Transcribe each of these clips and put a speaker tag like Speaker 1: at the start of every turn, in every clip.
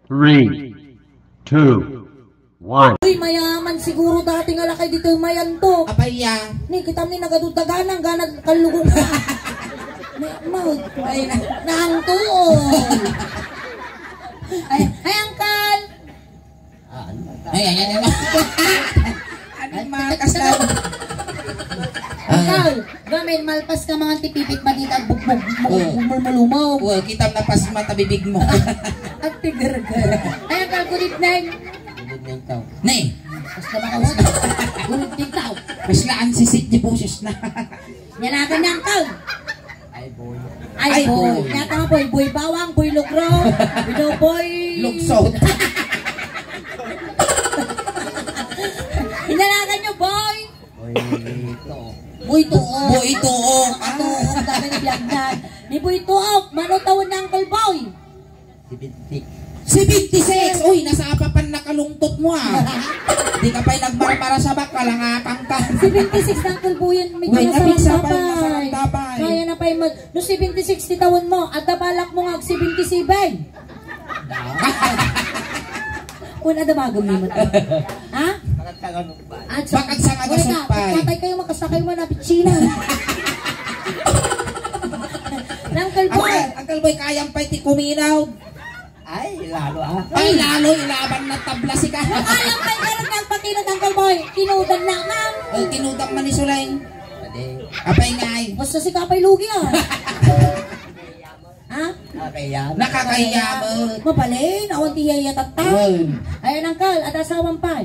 Speaker 1: 3, 2, 1.
Speaker 2: Uy, mayaman siguro dati nga lakay dito yung mayan to.
Speaker 3: Apay ya.
Speaker 2: Ni, kita ni nagadudaganan, ganag kalugong ka. Maud, ay, naangtuon. Ay, Uncle!
Speaker 3: Ay. Ano makas na?
Speaker 2: Uncle, gamin, malpas ka mga tipipit matita at bugbog, mulmulumaw.
Speaker 3: Well, kita na pas mata bibig mo.
Speaker 2: At tigar-gar. Ay, Uncle, good evening.
Speaker 3: Nay,
Speaker 2: Basta makawag. Good evening tao.
Speaker 3: kaslaan si Sid di boses na.
Speaker 2: Yanagan niya, Uncle.
Speaker 3: Ay boy.
Speaker 2: Ay, boy. Yata nga, boy. Boy bawang, boy lugro. Boy...
Speaker 3: Lugsot.
Speaker 2: Inalagan nyo, boy.
Speaker 3: Boy to.
Speaker 2: Boy tuok.
Speaker 3: Boy tuok.
Speaker 2: Tuok. Dami ni Biagdan. Ni boy tuok. Manutawon ng Uncle Boy.
Speaker 3: 76. Uy, nasa apapan nakalungtot mo ah. Di ka pa'y nagbarbara sa baka, langapang ka.
Speaker 2: 76 na Uncle Boy yun. May
Speaker 3: Wait, napigsa pa yung
Speaker 2: kapay.
Speaker 3: masarang tapay.
Speaker 2: Kaya na pa'y mag... No 76 tawon mo. At nabalak mo nga 77. Una damagom ni mo to. Ha? At
Speaker 3: Bakag sa nga nasumpay.
Speaker 2: Patay kayo makasakay mo na pichina. Uncle Boy.
Speaker 3: Uncle Boy, kayang pa'y ti kuminaw.
Speaker 4: Ay, lalo ah.
Speaker 3: Ay, lalo, ilaban na tabla si ka.
Speaker 2: Alam kayo meron ng patinod Uncle Boy. Tinudan na ma'am.
Speaker 3: Ay, tinudang man ni Suleng.
Speaker 4: Pwede.
Speaker 3: Apay nga ay.
Speaker 2: Basta si Kapay Lugi ah. Ha?
Speaker 4: Nakakaya.
Speaker 3: Nakakahiya mo.
Speaker 2: Mapalin, awan tiyaya tatta.
Speaker 3: Well,
Speaker 2: Ayan Uncle, at asawang pa.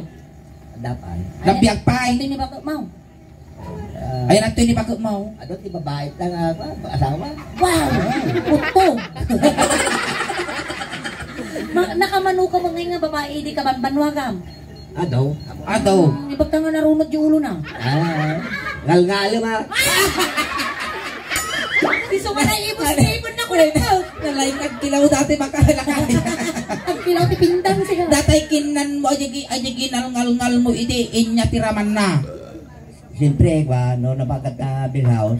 Speaker 4: Dapat.
Speaker 3: nabiyag pa ay.
Speaker 2: Ito ni Bakit Mau.
Speaker 3: Ay, nato ni bakit mo.
Speaker 4: Ano, di babae lang asawa?
Speaker 2: Wow! Puto! Nakamano ka mo ngayon nga babae, di ka banbanwagam.
Speaker 4: Ano?
Speaker 3: Ato.
Speaker 2: Ibag ka nga narunod yung ulo na.
Speaker 4: Ngalngalo ma.
Speaker 2: Iso ka na ibon na ko ito.
Speaker 3: Nalain nagkilaw dati makalakay.
Speaker 2: Ang pilaw ti pindang siya.
Speaker 3: Datay kinan mo, ajagi ngal mo, iti inya tiraman na.
Speaker 4: Siyempre, no, nabagat na Bill House.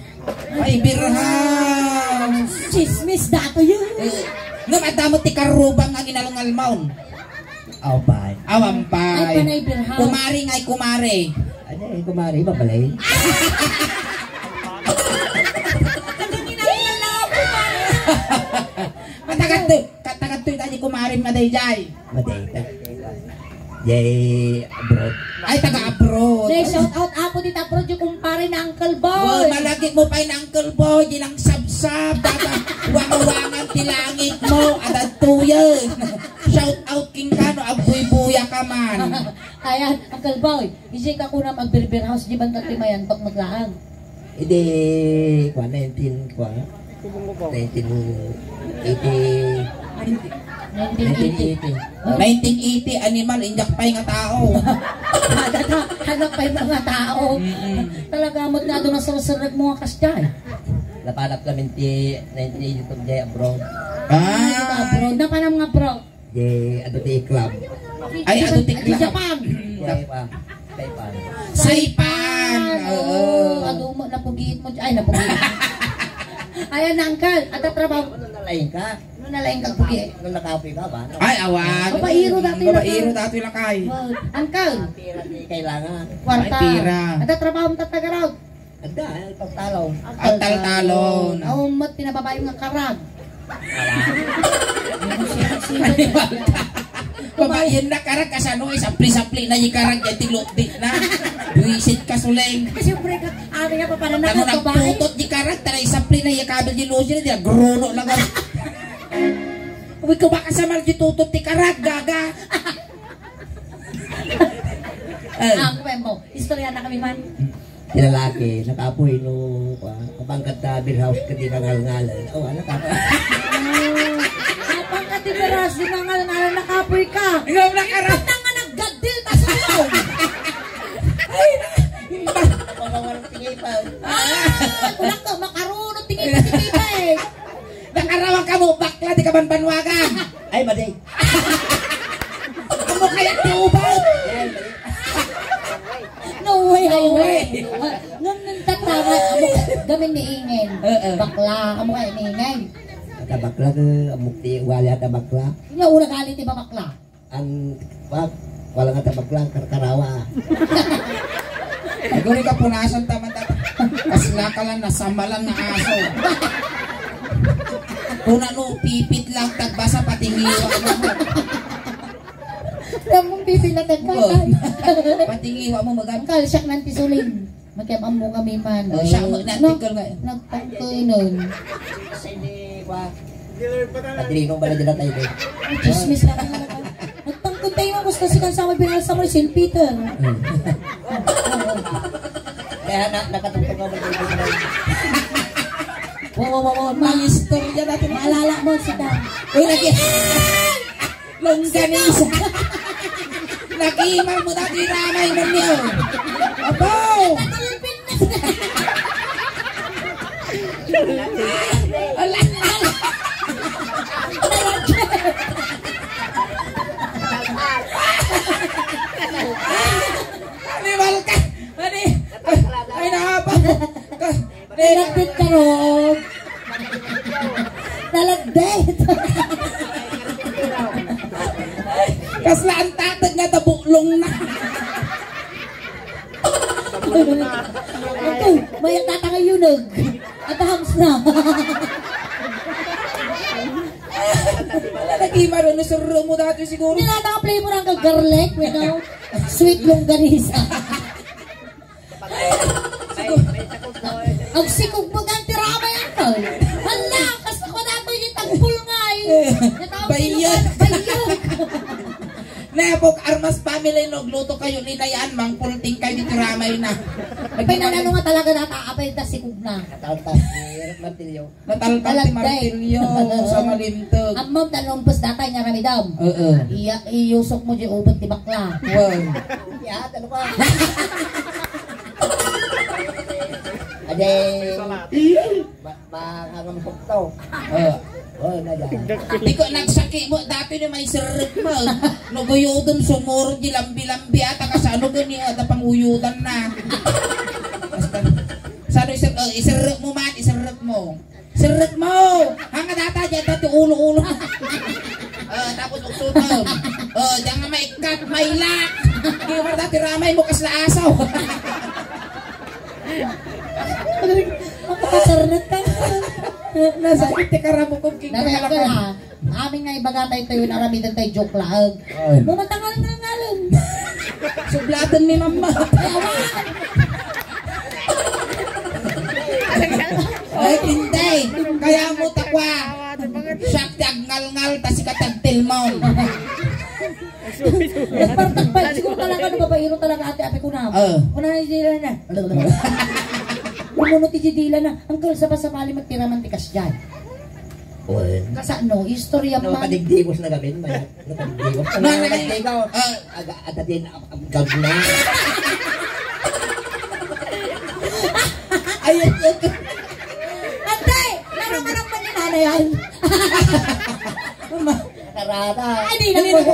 Speaker 3: Ay, birham.
Speaker 2: Chismis dato yun.
Speaker 3: Nga madamo ti karubang nga ginalungal maun.
Speaker 4: Oh, bye.
Speaker 3: Awam
Speaker 2: Ay,
Speaker 3: pa.
Speaker 2: panay birham.
Speaker 3: Kumari ngay kumari.
Speaker 4: Ano, kumari, mabalay.
Speaker 3: Katagat to yung kumari nga day jay.
Speaker 4: Matay. Yay, abroad.
Speaker 3: Ay, taga-abroad.
Speaker 2: Nay, shout out ako dito abroad yung kumpare na Uncle Boy.
Speaker 3: Malagit mo pa yung Uncle Boy, yun ang sab-sab. Wangawangan tilangit mo, at tuyan. Shout out king kano, abuy-buya ka man.
Speaker 2: Ayan, Uncle Boy. Isi ka ko na mag-beer house, di ba natin mayantok maglaang?
Speaker 4: Hindi, 1980.
Speaker 3: 1980, animal, injak pa yung tao.
Speaker 2: Hanap pa yung mga tao. Talaga mo't nga doon ang sarasarag mga kastyay.
Speaker 4: Napanap namin ti 1982 jay abroad.
Speaker 2: Abroad na pa ng mga bro.
Speaker 4: Jay, ano ti club.
Speaker 3: Ay, ano ti
Speaker 2: Di Japan.
Speaker 4: Jay pa. Jay pa.
Speaker 3: Saipan!
Speaker 2: Oo. Ado mo, napugiit mo. Ay, napugiit. Ayan na, Uncle. At trabaho.
Speaker 4: Ano nalain ka?
Speaker 2: Ano nalaing kang pugiit?
Speaker 4: Nung nakapoy ka ba?
Speaker 3: Ay, awan.
Speaker 2: Babairo dati
Speaker 3: Babairo dati lakay.
Speaker 2: Uncle.
Speaker 4: Pira di kailangan.
Speaker 2: Kwarta.
Speaker 3: Ay, pira.
Speaker 2: At trabaho mo tatagaraw.
Speaker 4: Agda, pagtalaw.
Speaker 3: Ang taltalon.
Speaker 2: Oo, mat pinababayo nga karag.
Speaker 3: Pabayan na karag kasano ay sapli-sapli na yung karag yan tilot-dit na. Buisit ka suleng.
Speaker 2: Siyempre ka, ari nga pa para
Speaker 3: Ano
Speaker 2: nakakabahay.
Speaker 3: nagputot di karag taray sapli na yung kabel di losin na gruno lang ka. Uy ko baka sa mal di tutot di karag gaga.
Speaker 2: Ang kwemo, istorya na kami man.
Speaker 4: Lalaki, nakapoy no, kapangkat na Bill House ka di kangal-ngalan. Oh, ano ka?
Speaker 2: Kapag ka tiberas, di nga nga nakapoy ka.
Speaker 3: Ikaw na karag.
Speaker 2: Ba't nga naggadil ta sa iyo?
Speaker 4: Pagkawalang tingay pa.
Speaker 2: Kulang ka, makarunod, tingin pa eh.
Speaker 3: Nakarawang ka mo, bakla di ka banbanwagan.
Speaker 4: Ay, maday.
Speaker 3: Amo kaya tiubad.
Speaker 2: No way, no way. Nung tatama, gamin ni Ingen. Bakla, amo kayo ni Ingen.
Speaker 4: Tabakla ke mukti wali tabakla.
Speaker 2: Nya una galit ti bakla.
Speaker 4: Ang wala nga tabakla karkarawa.
Speaker 3: Siguro ka punasan tama tata. Kasi nakalan nasamalan na aso. Kung ano, pipit lang tagbasa patingiwa mo.
Speaker 2: Ramong pipilatan ka.
Speaker 3: Patingiwa mo magam.
Speaker 2: Kal siya nanti suling. Magkam mo kami man.
Speaker 3: Oh, siya mo nantikol nga.
Speaker 2: Nagtangkoy nun.
Speaker 4: Sini pa. Patilino ba na dyan tayo?
Speaker 2: Chismis lang. Nagtangkoy tayo mo. Gusto si kansama binasa mo St. Peter.
Speaker 4: Kaya nakatungtong ka ba dyan?
Speaker 2: Wow.
Speaker 3: Mga istorya natin.
Speaker 2: Maalala mo si Dan.
Speaker 3: Uy, longganisa. Nag-iimang mo dati ramay mo niyo. Abaw! Ala! Animal ka! Ay, nakapa!
Speaker 2: Nalagdit ka ron. Nalagdit.
Speaker 3: Kasla ang tatag nga tabuklong na.
Speaker 2: Ito, may tatangayunog. At hams na.
Speaker 3: Wala nag-imaro na sa room mo dati siguro.
Speaker 2: Nilatang-play mo ng garlic, you know? Sweet longganisa. Ang sikog mo kang tirama yan to. Hala, kasi ko na ito yung tagpul nga eh.
Speaker 3: Bayag.
Speaker 2: Bayag.
Speaker 3: Nepok Armas family nagluto kayo ni Dayan mang pulting kayo dito ramay na.
Speaker 2: Pinanano nga talaga nataapay ta sikog na.
Speaker 4: Kataltas, hirap martilyo.
Speaker 3: Nataltal si Martilyo sa malintog.
Speaker 2: Ang mom tanumpos datay nga ramidam.
Speaker 3: Oo.
Speaker 2: Iyusok mo di ubot ti bakla.
Speaker 3: Wow.
Speaker 4: Ya, ano pa? Ade, makangampok to. Oh, nada.
Speaker 3: Di ko nagsaki mo dati na may sirrik mo. Naguyudon sumuro di lambi-lambi ata kasano gani ata panguyudan na. Basta sano isirrik mo man, isirrik mo. Sirrik mo. Hanga data diyan dati ulo-ulo. Tapos uksutom. Diyan nga may cut, may lock. Di mo dati ramay mo kasla asaw.
Speaker 2: Makapasarnat ka.
Speaker 3: Nasa ite karamo kong king
Speaker 2: Namaya ka ha. Aming nga ibagatay tayo na aramidan tayo joke laag. Bumatangal na ngalan.
Speaker 3: Sublatan ni mama. Ay, tinday. Kaya mo takwa. Siyak tag ngal-ngal, tas ikatag tilmon.
Speaker 2: Nagpartagpay. Siguro talaga na babairo talaga ate-ate ko na. Una na dila na. Pumunot dila na. Hanggang sa pasapali magtiraman tikas dyan.
Speaker 4: Oy.
Speaker 2: Kasa no, istorya
Speaker 4: Ano
Speaker 2: man.
Speaker 4: kadigdigos na gabi, mayat. Kadigdigos. Ano kadigdigos? Agatin ang gagna.
Speaker 3: Ayun,
Speaker 2: Ate! Laro ka ng paninana yan.
Speaker 4: Karata.
Speaker 2: Ay, di na po.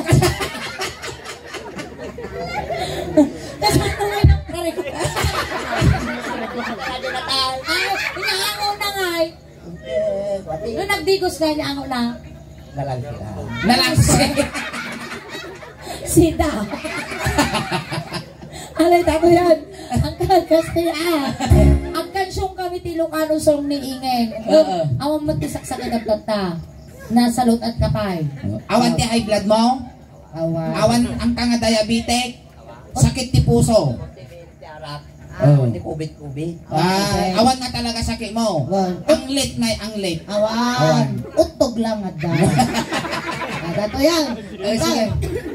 Speaker 2: Tapos matungay ng kare ko. Ay, inaangaw na nga eh. Nung nagdigos ka, inaangaw na.
Speaker 4: Nalang sila.
Speaker 3: nalangsi.
Speaker 2: Sida. Alay, tago yan. Ang kasi ang kansyong kami ti Lucano song ni Ingen. Awang matisak sa kadagdata. Nasalot at kapay.
Speaker 3: Awan ti high blood mo? Awan ang kanga diabetic? Sakit ti puso?
Speaker 4: Hindi kubit-kubit.
Speaker 3: Awan nga talaga sakit mo? Ang late ngay, ang late.
Speaker 2: Awan. Utog lang at dahil. Dato yan.
Speaker 3: Sige.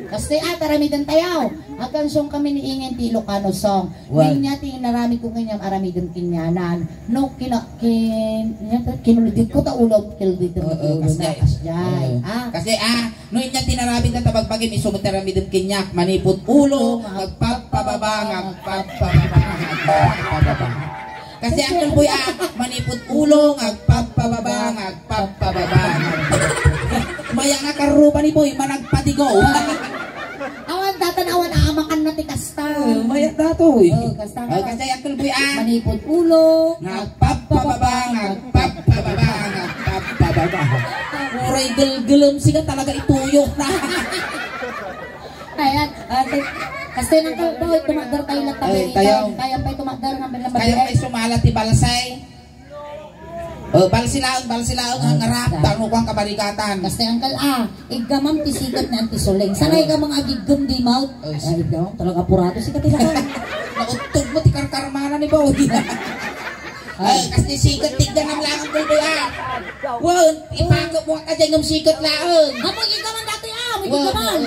Speaker 2: Kasi aramidan tayaw. Ang kansyong kami ni Ingen ti Lucano song. Niya ti narami ko ngayam aramidan kinyanan. No, kinulidit ko ta ulo. Kilidit ko kasjay.
Speaker 3: Kasi no inya tinarabid na tabagbagin isumuteramidin kinyak manipot ulo magpapababa ngagpapababa. Kasi ang boy manipot ulo ngagpapababa ngagpapababa. Maya nga karuba ni boy managpadigo.
Speaker 2: Awan tatanawan aamakan na ti kasta.
Speaker 3: Maya datoy.
Speaker 2: Kasta.
Speaker 3: Kasi ang boy
Speaker 2: Manipot ulo.
Speaker 3: ngagpapababa ngagpapababa ngagpapababa. Uray gelgelem siya talaga ituyok na.
Speaker 2: Ayan, kasi nang boy, tumadar tayo ng tabi.
Speaker 3: Ay, tayo.
Speaker 2: Kaya pa'y tumadar ng bilang
Speaker 3: Kaya may sumalat ti Balsay. Balsilaon ang harap, tanong ko ang kabarikatan.
Speaker 2: Kasi angkal igamam tisikat na antisoleng. Sanay ka mga agigam di maut. Ay, igam, talaga purato si katila ka.
Speaker 3: Nautog mo ti karkarmana ni Bawdi. Ay, kasi sikat tignan ang lang ang kulbuyan. Wow, ipagod mo ka dyan yung sikat laon.
Speaker 2: Amoy igaman dati may igaman.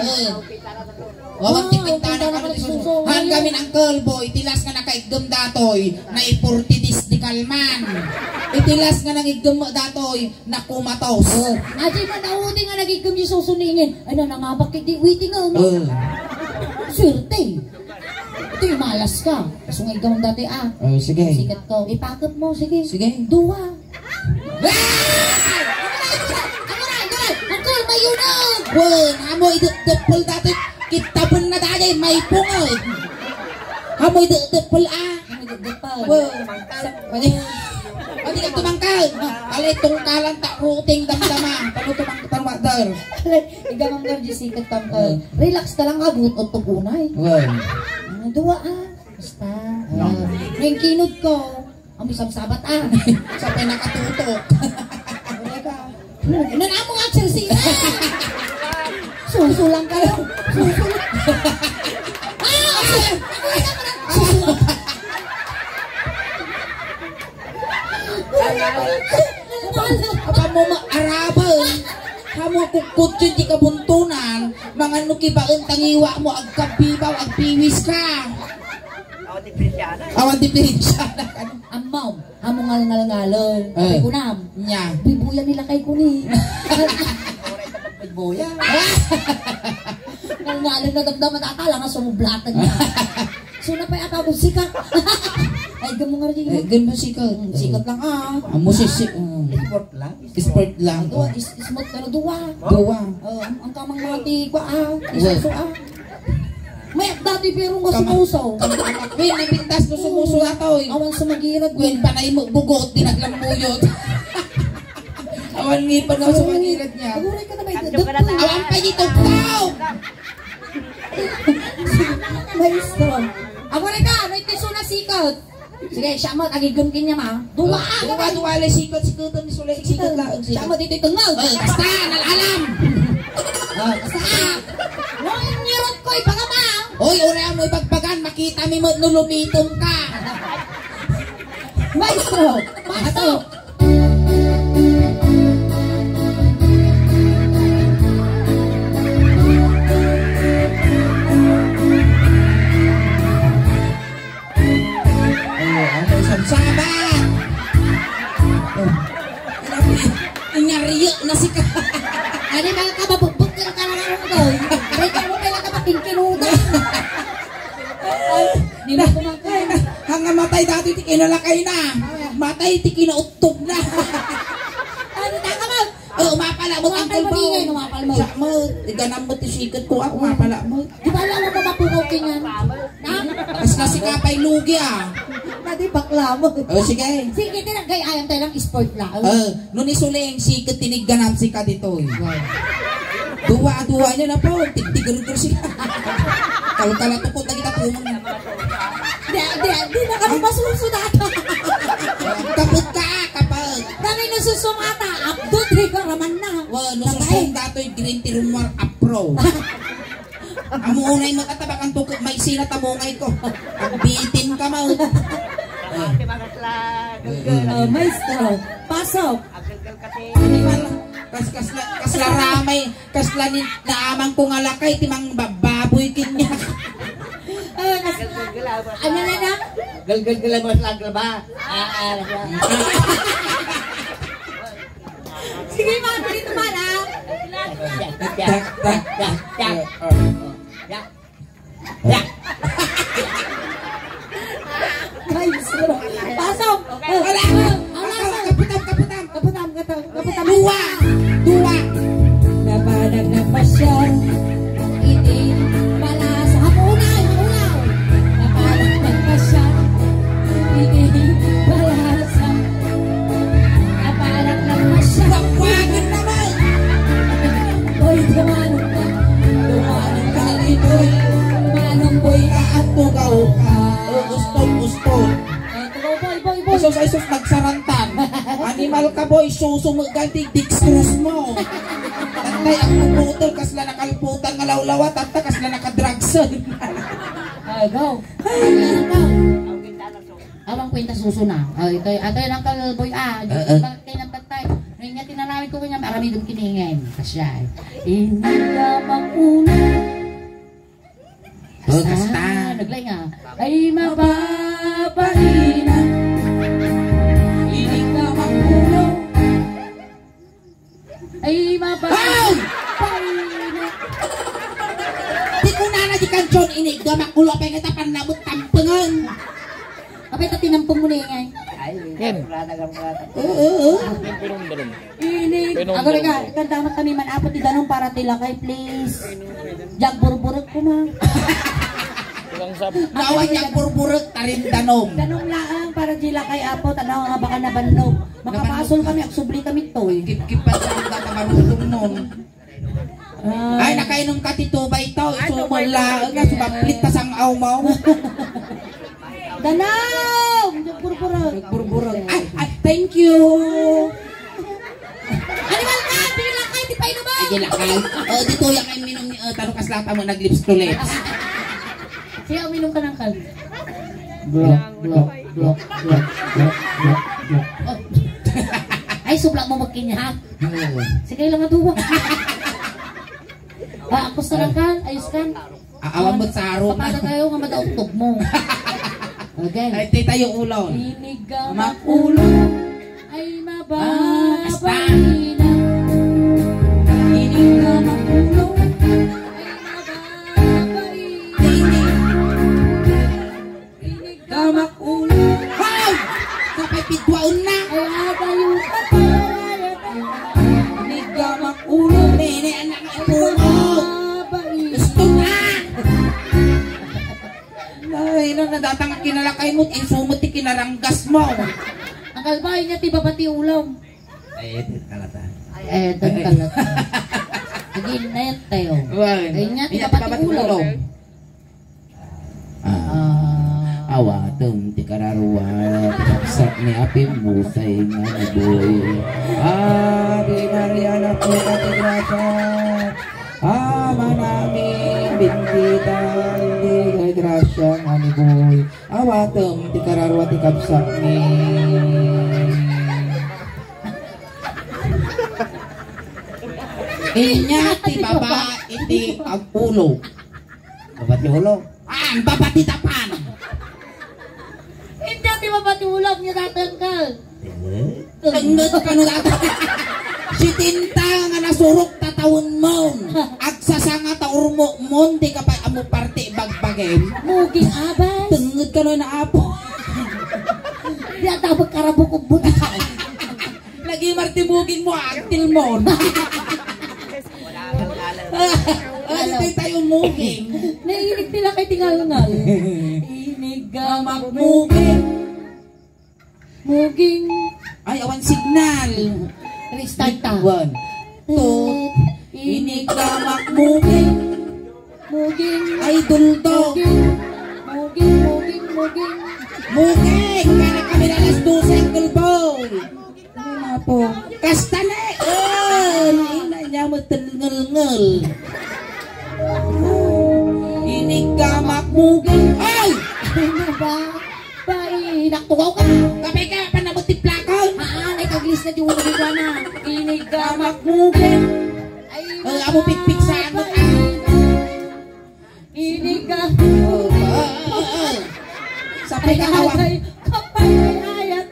Speaker 3: Wawag tipinta na kami suso. Hanggamin ang kalbo, itilas nga nakaigam datoy, na ipurtidis di kalman. Itilas nga nangigam datoy, na kumatos.
Speaker 2: Adi man naudi nga nagigam yung susuningin. Ay na nga bakit di waiting nga mo. Swerte. Ito yung malas ka. Kaso nga igam dati
Speaker 3: Sige.
Speaker 2: Sikat ko. Ipakap mo, sige.
Speaker 3: Sige.
Speaker 2: Dua. Angkol, may yunag!
Speaker 3: Wen, amo idepel dati kitabon na dati may pungod. Amo idepel Wen, pati ka tumangkal. Alay tungkalan tak ruting damdama. Paano tumangkal?
Speaker 2: Igamang nga di sikat kang relax ka lang abot o tugunay.
Speaker 3: Wen.
Speaker 2: Dua basta. Ngayong kinod ko. Ang isang sabat
Speaker 3: Sa pinakatutok.
Speaker 2: Nanamo nga Chelsea. Susulang ka lang. Susulang.
Speaker 3: Apa mo maaraban? Hamo kukutsun di kabuntunan. Mga nukibaon tangiwa mo agkabibaw agpiwis ka. Awan diferensyana.
Speaker 2: Amaw, hamo ngal-ngal-ngalon. Kay kunam.
Speaker 3: Nya.
Speaker 2: Bibuya nila kay kuni.
Speaker 3: Boya.
Speaker 2: Ngal-ngalon na damdaman akala nga sumublatan niya. So na pa'y ako sikat. Ay, gamo nga rin.
Speaker 3: Gan ba sikat?
Speaker 2: Sikat lang
Speaker 3: Amo sisik.
Speaker 4: Sport lang.
Speaker 3: Sport lang.
Speaker 2: Dua, ismot ka na dua.
Speaker 3: Gawa.
Speaker 2: Ang kamang mga tigwa isuso May dati pero nga sumuso.
Speaker 3: Wen, nabintas no sumuso ato.
Speaker 2: Awan sumagirag.
Speaker 3: Wen, panay mo bugot, dinaglamuyot. Awan ngipan nga sumagirad niya.
Speaker 2: Aguray ka na may
Speaker 3: Awan pa dito tao!
Speaker 2: Maestro. Aguray ka, may tiso na sikat. Sige, siya mo, agigam kinya ma. Dua
Speaker 3: Duwa-duwa le sikot-sikot ni sulay sikot lang.
Speaker 2: Siya mo dito itungag.
Speaker 3: Basta, nalalam!
Speaker 2: Basta. Nung nirot ko, ipagama.
Speaker 3: Hoy, ura mo ipagpagan, makita mi mo nulumitong ka.
Speaker 2: Maestro. Maestro.
Speaker 3: Sabat! Inyariyo na si ka.
Speaker 2: Ano ba ka mabugbog ka na lang ko? Ay, ka mo kailan ka matingkinudan. Di ba kumakain?
Speaker 3: Hanga matay dati ti kinalakay na. Matay ti kinautog na.
Speaker 2: Ano na ka mo?
Speaker 3: Mapala mo ang kalbo.
Speaker 2: Umapal mo.
Speaker 3: Sa mo, iganam mo ti sikat ko ako, mapala mo.
Speaker 2: Di ba alam mo ba mapukaw kinyan?
Speaker 3: As na si kapay lugi
Speaker 2: Pati bakla mo.
Speaker 3: sige.
Speaker 2: Sige, tinagay ayam tayo ng sport lang.
Speaker 3: Nung isuling sikat tinigganam si ka dito. Duwa-duwa niya na po. Tigtigar-tigar siya. Kalkalatukot na kita po.
Speaker 2: Di na kami masusunata.
Speaker 3: Kapot ka, kapag.
Speaker 2: Dami nasusumata. Abdot, Rico, raman na.
Speaker 3: Nususong dato'y green tea rumor apro. Amo unay makatabak ang tukot. May sinatabungay ko. Bitin ka mo.
Speaker 2: Maestro, pasok.
Speaker 3: Kasla ramay. Kasla ni naamang kong alakay. Timang baboy kinya.
Speaker 2: Ano na na?
Speaker 4: Galgal-galabas lang ba?
Speaker 2: Sige, mga dito man ah. Maestro, pasok.
Speaker 3: Wala. Kaputam. Dua.
Speaker 2: Napadag na pasya. Hindi pala sa hapunan. Napadag na pasya. Hindi pala sa napadag na pasya. boy, boy.
Speaker 3: Isos nagsarantan. Animal ka boy, susumuganti dextrose mo. Tantay ang puputol kasla nakalputan nga lawlawa, tanta kasla nakadrugson.
Speaker 2: Ay, go. Awang kwenta susuna. Ay, ito yung Uncle Boy bakit kayo nang patay? Ngayon nga tinanawin ko kanya, marami doon kiningin. Kasya. Hindi ka mag-una.
Speaker 3: Kasta.
Speaker 2: Naglay nga. Ay mababaina. Hindi ka mag-uno. Ay mababaina.
Speaker 3: Di ko na di kanson inig gamak ulo pa nga tapan nabot tampengan.
Speaker 2: Kapit na tinampong mo na yung ngay. Inig. Ako rin ka, damat kami man apot di danong para tilakay, please. Jag burburot ko ma.
Speaker 3: Nawan yang burburot tarin danong.
Speaker 2: Danong laang para tilakay apot, ano nga baka nabanlog. Makapasol kami, aksubli kami to eh.
Speaker 3: Kip-kipan sa mga kamarulong nun. Ay, nakainom ka titubay to. Sumula, subaplit ta sang awmaw.
Speaker 2: Danaw! Burburot.
Speaker 3: Ay, thank you.
Speaker 2: Animal ka! Tilakay, di pa inuman!
Speaker 3: Ay, gilakay. Dito yung kayo minum ni Tano Kaslata mo nag-lips to lips.
Speaker 2: Siya, uminom ka ng kal. Blok. Ay, sublak mo magkinyahak. Sige lang nga duwa. Ako sa lang kan, ayos kan.
Speaker 3: Awan mo sa araw na.
Speaker 2: Papada kayo nga madautog mo. Okay.
Speaker 3: Ay, tayo ulo.
Speaker 2: Inig ka makulo ay mababaina. Inig ka makulo ay mababaina. Inig ka makulo.
Speaker 3: Hoy! Kapay pitwaon na.
Speaker 2: Ay adayo ka pa.
Speaker 3: Inig ka makulo. Nene, anak na puno. Gusto na. Ay, nang nadatang kinalakay mo, insumot ti kinaranggas mo.
Speaker 2: Ang kalbahay niya, tiba pati ulam.
Speaker 4: Ay, kalata.
Speaker 2: Ito yung kalat. Sige, net tayo. Ayun nga, tiba pati ulam.
Speaker 3: Awa, itong tikararuwa, tikapsak ni Apim Musay nga naboy. Ave Maria na po katigrasa, ama namin, bendita, hindi kay grasya nga ni boy. Awa, itong tikararuwa, tikapsak ni... Inya, ti baba, iti agpulo.
Speaker 4: Babat ni Hulo.
Speaker 3: Ang babati tapan.
Speaker 2: Hindi, tiba pati ulam niya tatangkal.
Speaker 3: Tengget ka no dati. Si Tinta nga nasurok tatawon mo. Agsasanga taur mo mon di ka pa amo parte bagbagem.
Speaker 2: Muging abas.
Speaker 3: Tengget ka no na apo.
Speaker 2: Di ang tapag karabok ko buta.
Speaker 3: Lagi martibugin mo agtil mo. Ano tayo muging?
Speaker 2: Naiinig nila kay tingal-ngal. Inig ka
Speaker 3: Magmuging.
Speaker 2: Muging.
Speaker 3: Ay awan signal.
Speaker 2: Restart ta.
Speaker 3: 1, 2, inig ka magmuging.
Speaker 2: Muging.
Speaker 3: Ay duldo.
Speaker 2: Muging.
Speaker 3: Muging! Kaya kami na alas 12 Uncle Boy! Ano na po? Kastane! Ina niya mo ngel-ngel. Inig ka makmuging. Ay!
Speaker 2: Ano ba? Bai, naktukaw ka.
Speaker 3: Kapay ka, panabot tiplakon.
Speaker 2: Ay kaglis na diyo na na. Inig ka
Speaker 3: Makmuging.
Speaker 2: Ay,
Speaker 3: Amo pikpik sa ano.
Speaker 2: Inig ka.
Speaker 3: Sapay ka awan.
Speaker 2: Kapay ayat.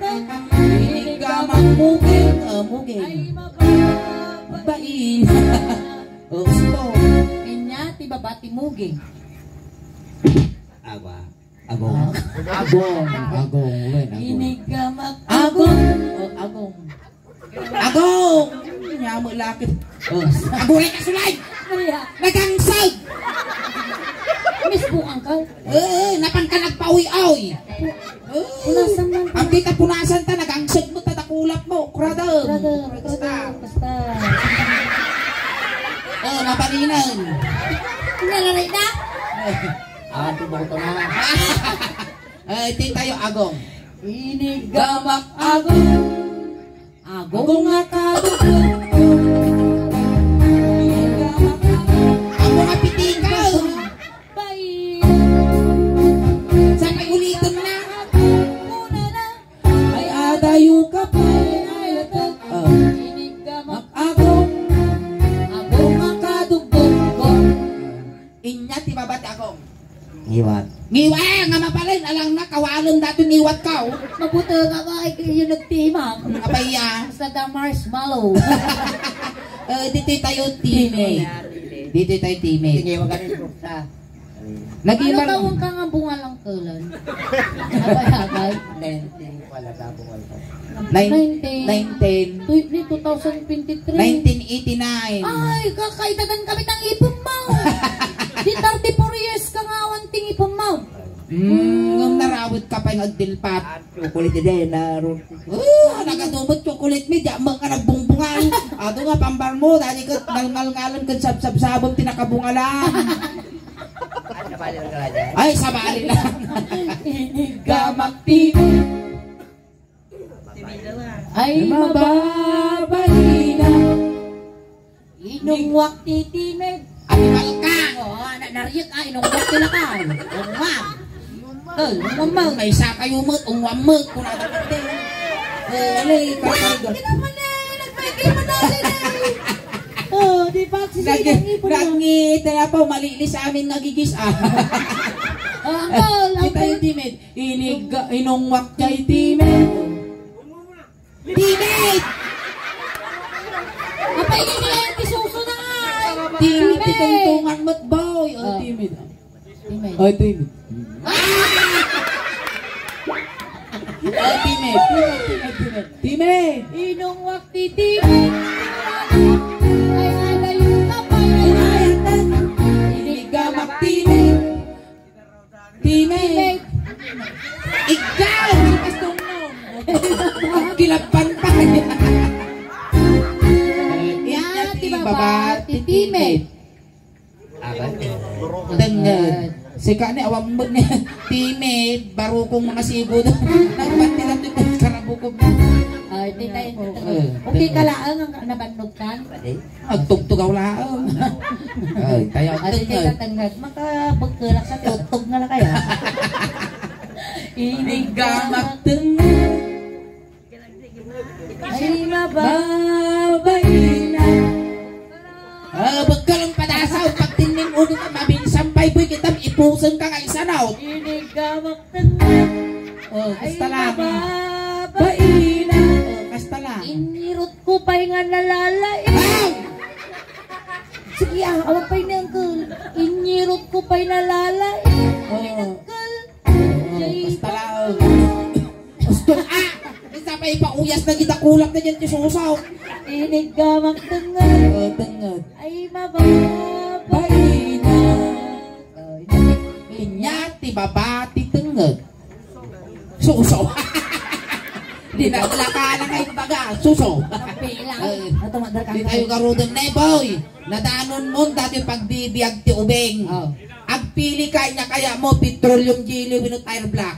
Speaker 3: Inig ka makmuging. Muging.
Speaker 2: Ay mababa.
Speaker 3: Bain. Gusto.
Speaker 2: Inya ti babati muging.
Speaker 4: Agong.
Speaker 2: Inig ka mag
Speaker 3: Agong. Agong. Nyamo lakit. Agong ka sulay.
Speaker 2: Kaya,
Speaker 3: Nagangsag.
Speaker 2: miss po angkal.
Speaker 3: Napan ka nagpawi-awi.
Speaker 2: Punasan man.
Speaker 3: Ang kita punasan ta, nagangsag mo, tatakulap mo. Krada.
Speaker 2: Basta.
Speaker 3: Napaninan.
Speaker 2: Nalaray na?
Speaker 4: Ito mo ito na.
Speaker 3: Ito tayo agong.
Speaker 2: Inigamak agong, agong nga kadugtong. Inigamak agong,
Speaker 3: Ako nga pitikaw.
Speaker 2: bayi.
Speaker 3: Sa kay ulitin na.
Speaker 2: Una na,
Speaker 3: Ay adayo ka pa.
Speaker 2: ay latag.
Speaker 3: Oh.
Speaker 2: Inigamak
Speaker 3: Agong.
Speaker 2: agong nga kadugtong.
Speaker 3: Inya ti babati akong.
Speaker 4: Iwan.
Speaker 3: Ngiwa nga mapalin alang na kawalan dato niwat ka.
Speaker 2: Mabuti nga ba yung nagtimang.
Speaker 3: Apaya.
Speaker 2: Sa the marshmallow.
Speaker 3: Dito tayo teammate. Dito tayo teammate.
Speaker 4: Sige, wag ka rin buksa.
Speaker 2: Ano
Speaker 3: Nag-ibar.
Speaker 2: tawag ka nga bunga lang tulan? Abay-abay.
Speaker 4: 19 pala tapos ko.
Speaker 3: 19.
Speaker 2: 2023.
Speaker 3: 1989.
Speaker 2: Ay, kakaitagan kami ng ipong mo. Di 34 years ka nga wanting ipong mo.
Speaker 3: Ngam narawit ka pa yung agdilpat.
Speaker 4: Kulit din na ron.
Speaker 3: Nagadumot chocolate me, diamang ka nagbungbungan. Ato nga, pambar mo, dahil ka ngalngalan ka sab-sab-sabong tinakabungalan.
Speaker 4: Ano ba yung kalaja?
Speaker 3: Ay, sabali lang.
Speaker 2: Inigamak TV. Ay,
Speaker 3: Mababalina.
Speaker 2: inungwak titinig.
Speaker 3: Animal ka.
Speaker 2: Oh, nariyot inungwak sila ka. Ungwak. Ungwak.
Speaker 3: May sakayumot, ungwamot. Kung natakate. Alay, kakarigot.
Speaker 2: Hindi naman nagpagay mo na sila. Oh, di ba? Sisay ng ipon mo.
Speaker 3: Gangit, kaya po, malilis sa amin nagigis.
Speaker 2: Uncle,
Speaker 3: Kita yung teammate. Inungwak kay teammate. Teammate!
Speaker 2: Apa ini nila yung tisuso na nga.
Speaker 3: Teammate, itong mo't boy. Oh, teammate.
Speaker 2: Teammate.
Speaker 3: Oh, teammate. Oh, teammate. Teammate.
Speaker 2: Inungwak titinig. Ay, nagayon ka pa.
Speaker 3: Inigamak teammate. Teammate. Ikaw! Gusto mo. Kilapan pa.
Speaker 2: Yan, di ba ba? Teammate.
Speaker 3: Tengad. Sika ni awang mo ni teammate. Baro kong mga sibo doon. Nagbantilan doon yung karabukog.
Speaker 2: Ay, di tayo. Okay ka lang ang nabanog kan?
Speaker 3: Nagtugtugaw lang. Ay, tayo
Speaker 2: Ay, di tayo
Speaker 3: tengad.
Speaker 2: tatangad. Makapagkalak sa tutog nga lang kaya.
Speaker 3: Inigamak tengad.
Speaker 2: Ay, mababay na.
Speaker 3: Bagkalang padasaw. Pag tinin mo ka mabinsampay boy kita. Ipusan ka nga isa na.
Speaker 2: Inigamak tangad.
Speaker 3: Oh,
Speaker 2: Ay,
Speaker 3: kasta lang.
Speaker 2: mababay na.
Speaker 3: Kasta lang.
Speaker 2: Inirot ko pa nga nalalay. Sige, awag pa yung uncle. Inirot ko pa yung nalalay.
Speaker 3: Oh.
Speaker 2: Uncle.
Speaker 3: Basta lang. Gusto isa pa ipauyas na kita kulak na dyan yung susaw.
Speaker 2: Inigamak tangad.
Speaker 3: Oh, tengad.
Speaker 2: Ay, mababay na.
Speaker 3: Inyati babati tengad. Susaw. Di na ka na kayo baga. Susaw.
Speaker 2: Pilang.
Speaker 3: Eh,
Speaker 2: Ito, madal ka.
Speaker 3: Di tayo karudang na boy. Nadanon mo dati pagdibiyag ti ubeng.
Speaker 2: Oh.
Speaker 3: Agpili ka niya kaya mo petroleum jelly with tire black.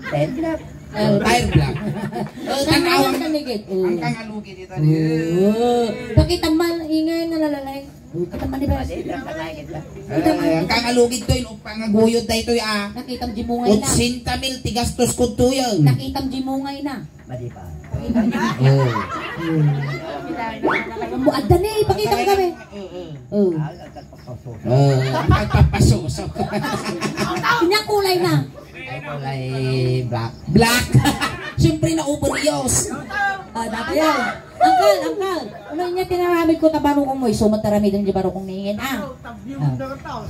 Speaker 3: Tire black.
Speaker 2: Tanawang
Speaker 3: Tanawang
Speaker 2: kanigit.
Speaker 3: ang kangalugi dito.
Speaker 2: Pakita man, ingay na nalalay. Kita man, di ba?
Speaker 3: Ang kangalugid to yung pangaguyod na ito ya.
Speaker 2: Nakitam jimungay na.
Speaker 3: 80 mil tigastos ko to yun.
Speaker 2: Nakitam jimungay na.
Speaker 4: Mali pa.
Speaker 2: Muadda ni, pakita mo kami. Oh.
Speaker 3: Pagpapasusok.
Speaker 2: Kanya kulay na.
Speaker 4: Ay kulay black.
Speaker 3: Black. Siyempre na uberios.
Speaker 2: Dapat yan. Angkal. Ano niya tinaramid ko tabaro kong mo. Sumat taramid ang jibaro kong ningin.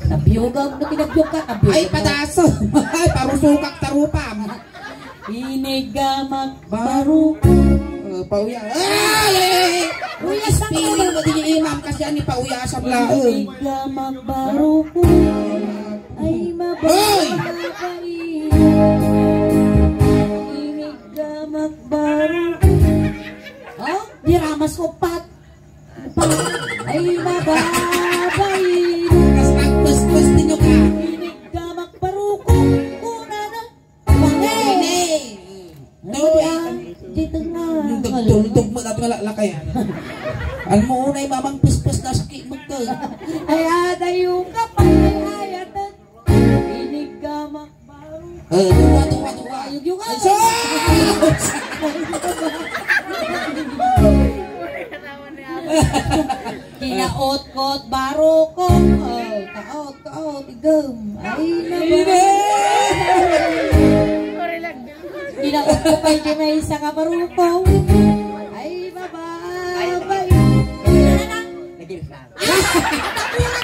Speaker 2: Nabiyugag na tinabiyog ka.
Speaker 3: Ay padaso. Ay parusukak tarupam.
Speaker 2: Inigamak
Speaker 3: Baru. Pauya. Ay!
Speaker 2: Uyas na
Speaker 3: Pili mo din yung imam kasi ani pauya sa blaon.
Speaker 2: Inigamak baro ko. Ay mababay. Inigamak baro ko. Oh, diramas ko pat. Ay mababay.
Speaker 3: Kas nagpus-pus ninyo ka.
Speaker 2: Inigamak baro ko. Una na. Pangay.
Speaker 3: Nay.
Speaker 2: Dito na.
Speaker 3: Tugtog mo dato nga lakay. Alam mo unay mamang puspos na sakit mo to.
Speaker 2: Ay adayo ka pa ay atan. Inig ka makbaro.
Speaker 3: Tuwa.
Speaker 2: Yung kinaot-kot baro ko. Kaot, igam. Ay naman. Kinaot ko pa yung may isa ka baro ko. Ay babay.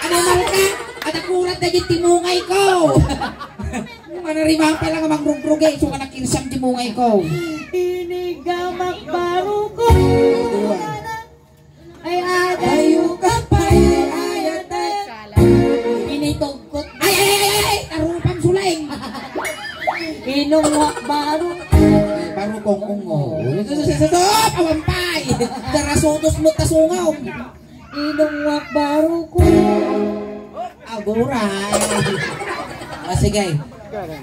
Speaker 3: Ano marka? Atakurat na yung timungay ko. Manarima pa lang ang magrugrugay. So ka nakinsam timungay ko.
Speaker 2: Inigamak baro ko. Ay adayo ka pa ayatay. Initugkot.
Speaker 3: Ay! Tarupang sulaing.
Speaker 2: Inungwak baro.
Speaker 3: Baro kong ungo. Pawampay. Darasutos mo tasungaw.
Speaker 2: Inungwak baro ko.
Speaker 3: Aguray. Sige.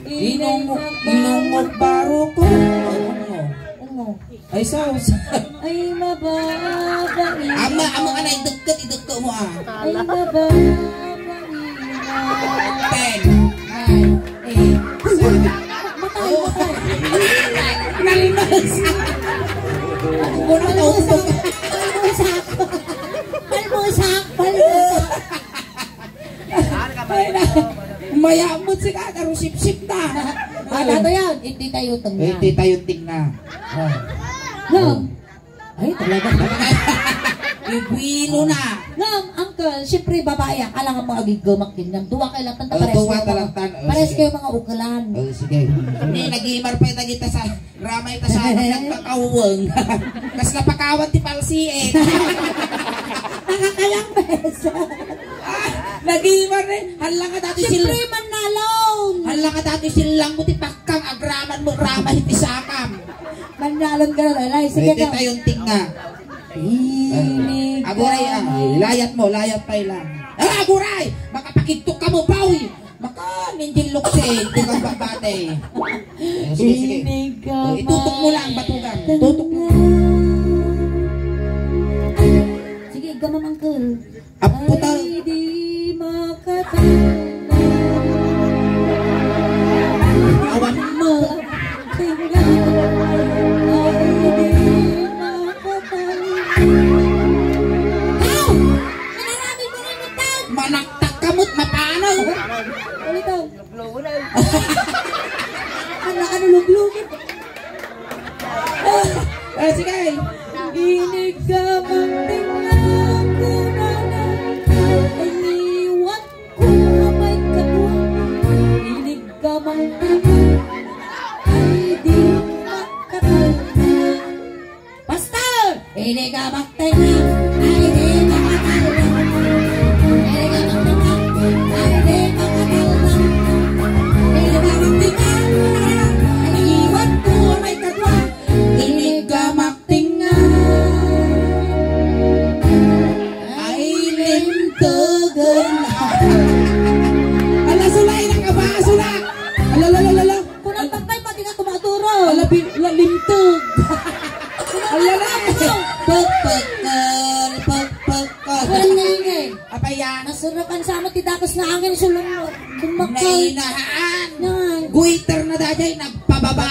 Speaker 3: Inungwak baro ko.
Speaker 2: Ungo.
Speaker 3: Ay, saus.
Speaker 2: Ay mababangin.
Speaker 3: Ama ka na idagkat mo ah.
Speaker 2: Ay mababangin.
Speaker 3: 10, 9, 8. Nalimas. Muna na usap.
Speaker 2: Palmusak.
Speaker 3: Mayamot si Kada, rusip-sip na.
Speaker 2: Ano yan? Hindi tayo tengah.
Speaker 3: Hindi tayo tingna.
Speaker 2: Ngam. Ay talaga.
Speaker 3: Ibwilo na.
Speaker 2: Ngam, uncle, syempre babae, akala nga mga gigamak yun. Tuwa kayo lang, tanta pares
Speaker 3: Tuwa
Speaker 2: kayo
Speaker 3: talatan.
Speaker 2: pares kayo mga ukalan.
Speaker 3: Sige. Hindi, nag-imar pa yung kita sa ramay ta sa nagkakawang. Kas napakawan ti palsi eh.
Speaker 2: Nakakalang beses.
Speaker 3: Nag-imar eh. Hala ka dati
Speaker 2: Syempre manalong.
Speaker 3: Hala ka dati silang mo ti pakang agraman mo ramay ti sakam.
Speaker 2: Manalong ka na lalay. Sige
Speaker 3: Hindi
Speaker 2: ka.
Speaker 3: tayong tinga.
Speaker 2: Inig ka.
Speaker 3: Aguray layat mo, layat pa ilang. Aguray! Makapakigtok ka mo, bawi! Maka, ninjin lukse, hindi kang babate. Sige.
Speaker 2: Inig ka.
Speaker 3: Itutok mo lang, batugan. Tutok mo.
Speaker 2: Sige, gamam uncle.
Speaker 3: Aputal.
Speaker 2: Ay di makatanda.
Speaker 3: Awan mo.
Speaker 2: Tingnan. Ay di makatanda. Ow! Manarami mo rin mutan!
Speaker 3: Manaktak kamot, mapanaw.
Speaker 2: Ulit daw. Ano luglugin?
Speaker 3: Sige.
Speaker 2: Inig ka mang tingnan ko na iniwan ko may kapwa. Inig ka mang tingnan ay di makatalna. Pastor! Inig ka mang tingnan ay di makatalna. Inig ka mang tingnan ay di makatalna. Inig ka mang tingnan ay iniwan ko may kapwa. Inig ka mang
Speaker 3: Ala, sulay na ka ba? Sula! Ala.
Speaker 2: Kunang pagkay pati nga tumaturo.
Speaker 3: Ala, limtog. Ala. Pagpagkal.
Speaker 2: Walang naingay.
Speaker 3: Apayan.
Speaker 2: Nasurapan sa amat tidakos na angin sulong mo. Dumakal.
Speaker 3: Nainahaan.
Speaker 2: Nan.
Speaker 3: Guiter na dajay, nagpababa.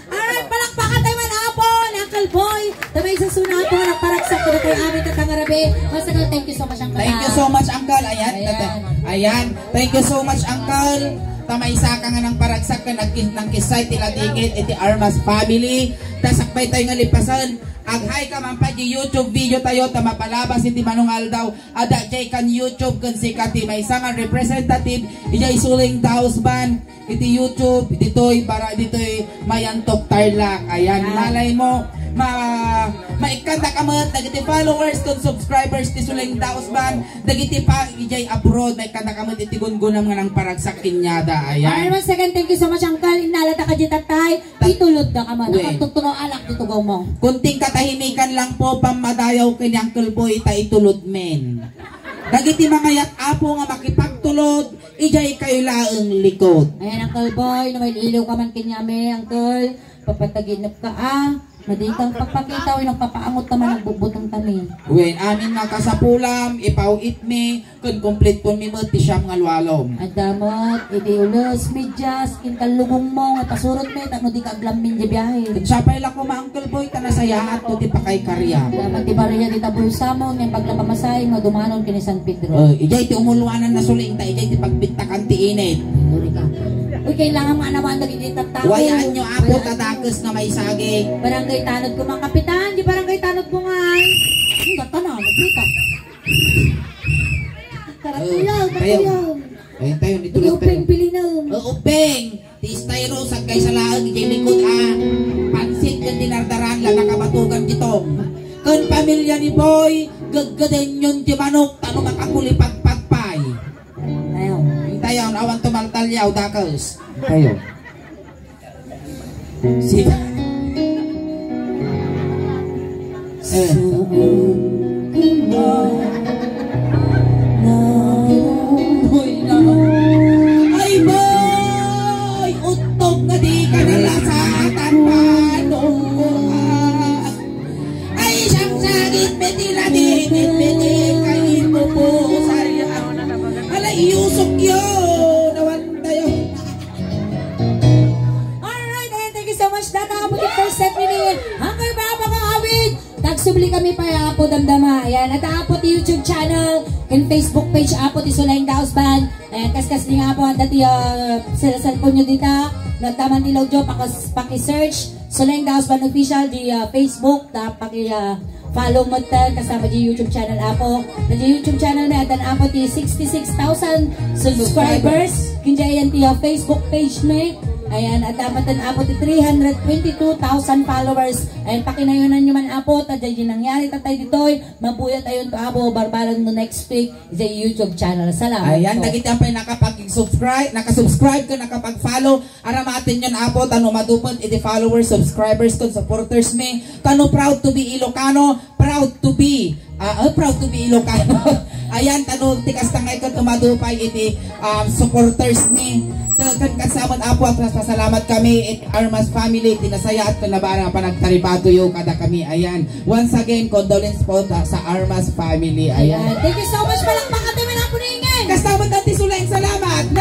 Speaker 2: Alright, palakpakan tayo man hapon. Uncle Boy. Tamay sa sunato. Nagparaksak ko na tayo amin katangarabi. Masakal, thank you so much, Uncle.
Speaker 3: Thank you so much, Uncle. Ayan.
Speaker 2: Ayan.
Speaker 3: Ayan. Thank you so much, Uncle. Tamay isa ka nga ng paragsak ka ng kisay tilatingit iti Armas family. Tasakbay tayo nga lipasan. Aghay ka man pa di YouTube video tayo ta mapalabas iti manungal daw. Ada jay kan YouTube kan sikati may isang representative ijay suling daos ban iti YouTube ditoy para ditoy mayantok tarlak. Ayan, malay mo maikanda ka mat dagiti followers kun subscribers ti suling daos ban dagiti pa ijay abroad maikanda ka mat iti gungunam nga ng paragsak kinyada.
Speaker 2: Alright,
Speaker 3: Ayan.
Speaker 2: once again, thank you so much, Uncle. Inalata ka dyan tatay. Itulod ka man.
Speaker 3: Uy.
Speaker 2: Nakatutunaw alak dito gaw mo.
Speaker 3: Kunting katahimikan lang po pamadayaw kay Uncle Boy ta itulod men. Dagiti mga yat-apo nga makipagtulod, ijay kayo laeng likod.
Speaker 2: Ayan, Uncle Boy, na may iliw ka man kinyami, Uncle. papataginap ka madikang pagpakita o nagpapaangot naman ang bubutang kami.
Speaker 3: When amin nakasapulam, ipauit me, kun complete po mi mo, ti siyam nga lualom.
Speaker 2: Adamot, idi ulos, medyas, kinkalugong mo, nga pasurot me, takno di ka aglamin di biyahe.
Speaker 3: Siya pa ila ko ma Uncle Boy, tanasayahat to ti pakay karya.
Speaker 2: Dapat di bariya di tabulsa mo, nga paglapamasay, nga dumanon kini San Pedro.
Speaker 3: Ijay ti umuluanan na suling ta, ijay ti pagbintakan ti init.
Speaker 2: Duri ka. Uy, kailangan mga naman naging itatao.
Speaker 3: Wayaan nyo apo tatakos na may saging.
Speaker 2: Barangay Tanod ko mga kapitan, di barangay Tanod ko nga. Ang gata na, nagkita. Karatuyaw, karatuyaw.
Speaker 3: Ayun tayo, dito
Speaker 2: Hindi
Speaker 3: lang tayo.
Speaker 2: upeng pilinaw.
Speaker 3: Upeng! Ti styro sa kay sa laag, ijay likod pansit yung dinardaran lang nakabatugan ditong. Kun pamilya ni Boy, gaggaden yun ti manok, tano makakulipagpagpay.
Speaker 2: Ayaw.
Speaker 3: Tayo, awan tumaltalyaw, dakos. Tayo. Sila. Ay, boy! Utog na di ka nalasatan paano? Ay, siyang sagit, betila di, beti, kain mo po, sayang. Ala, iusok yun! Nawan tayo.
Speaker 2: Alright, and thank you so much. Nakakabot yung first set ni Hanggang ba mga awit? Tagsubli kami pa apo damdama. Ayan, at apo ti YouTube channel and Facebook page apo ti Sulayng Daos Band. Ayan, kaskas ni nga po ang dati sa cellphone nyo dito. Nagtaman ti Logjo, paki-search Sulayng Daos Band official di Facebook. Follow mo tal kasama di YouTube channel apo. Na di YouTube channel may atan apo ti 66,000 subscribers. Kinja yan ti Facebook page may. Ayan, at dapat din apo ti 322,000 followers. Ayan, pakinayunan nyo man apo, tadya yung nangyari tatay ditoy, mabuyat ayon to apo, barbaran no next week sa YouTube channel. Salamat.
Speaker 3: Ayan, nagita pa nakapag-subscribe, nakasubscribe ka, nakapag-follow. Aramatin yun apo, tano madupod, iti followers, subscribers, ko, supporters me. Tano proud to be Ilocano, proud to be Ilocano. Ayan, tano tikas tangay ko tumadupay, iti supporters me. Kan kasamot apo at pasalamat kami at Armas family tinasaya at kanabara pa nagtaripato yung kada kami. Ayan, once again condolence po sa Armas family. Ayan,
Speaker 2: Thank you so much, palakpakan naman ang puningin.
Speaker 3: kasamot natin Sulayng, salamat.